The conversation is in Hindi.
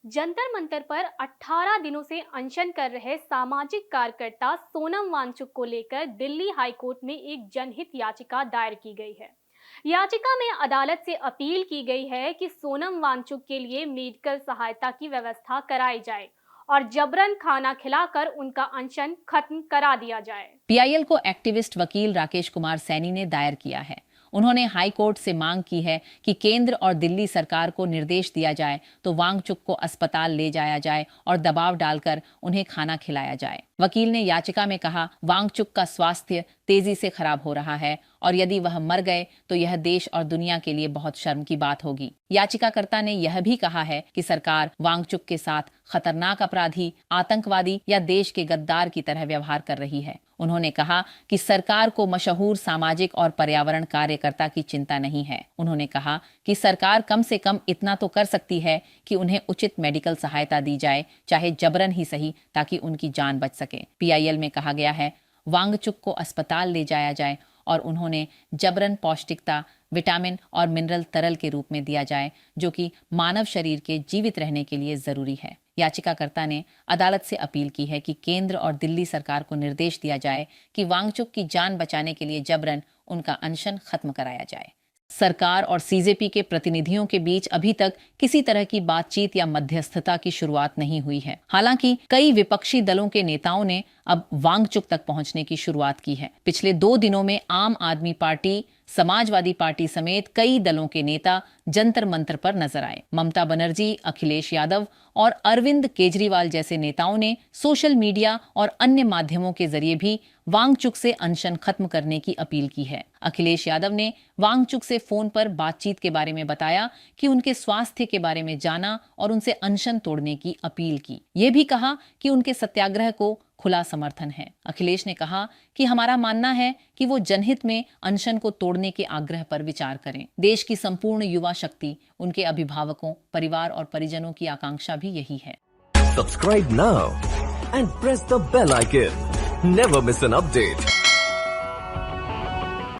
जंतर मंतर पर 18 दिनों से अनशन कर रहे सामाजिक कार्यकर्ता सोनम वांगचुक को लेकर दिल्ली हाईकोर्ट में एक जनहित याचिका दायर की गई है। याचिका में अदालत से अपील की गई है कि सोनम वांगचुक के लिए मेडिकल सहायता की व्यवस्था कराई जाए और जबरन खाना खिलाकर उनका अनशन खत्म करा दिया जाए। पीआईएल को एक्टिविस्ट वकील राकेश कुमार सैनी ने दायर किया है। उन्होंने हाई कोर्ट से मांग की है कि केंद्र और दिल्ली सरकार को निर्देश दिया जाए तो वांगचुक को अस्पताल ले जाया जाए और दबाव डालकर उन्हें खाना खिलाया जाए। वकील ने याचिका में कहा, वांगचुक का स्वास्थ्य तेजी से खराब हो रहा है और यदि वह मर गए तो यह देश और दुनिया के लिए बहुत शर्म की बात होगी। याचिकाकर्ता ने यह भी कहा है कि सरकार वांगचुक के साथ खतरनाक अपराधी, आतंकवादी या देश के गद्दार की तरह व्यवहार कर रही है। उन्होंने कहा कि सरकार को मशहूर सामाजिक और पर्यावरण कार्यकर्ता की चिंता नहीं है। उन्होंने कहा कि सरकार कम से कम इतना तो कर सकती है कि उन्हें उचित मेडिकल सहायता दी जाए, चाहे जबरन ही सही, ताकि उनकी जान बच सके। पीआईएल में कहा गया है, वांगचुक को अस्पताल ले जाया जाए और उन्होंने जबरन पौष्टिकता, विटामिन और मिनरल तरल के रूप में दिया जाए, जो कि मानव शरीर के जीवित रहने के लिए जरूरी है। याचिकाकर्ता ने अदालत से अपील की है कि केंद्र और दिल्ली सरकार को निर्देश दिया जाए कि वांगचुक की जान बचाने के लिए जबरन उनका अनशन खत्म कराया जाए। सरकार और सीजेपी के प्रतिनिधियों के बीच अभी तक किसी तरह की बातचीत या मध्यस्थता की शुरुआत नहीं हुई है। हालांकि कई विपक्षी दलों के नेताओं ने अब वांगचुक तक पहुंचने की शुरुआत की है। पिछले 2 दिनों में आम आदमी पार्टी, समाजवादी पार्टी समेत कई दलों के नेता जंतर मंतर पर नजर आए। ममता बनर्जी, अखिलेश यादव और अरविंद केजरीवाल जैसे नेताओं ने सोशल मीडिया और अन्य माध्यमों के जरिए भी वांगचुक से अनशन खत्म करने की अपील की है। अखिलेश यादव ने वांगचुक से फोन पर बातचीत के बारे में बताया कि उनके स्वास्थ्य के बारे में जाना और उनसे अनशन तोड़ने की अपील की। ये भी कहा कि उनके सत्याग्रह को खुला समर्थन है। अखिलेश ने कहा कि हमारा मानना है कि वो जनहित में अनशन को तोड़ने के आग्रह पर विचार करें। देश की संपूर्ण युवा शक्ति, उनके अभिभावकों, परिवार और परिजनों की आकांक्षा भी यही है। Subscribe now and press the bell icon. Never miss an update.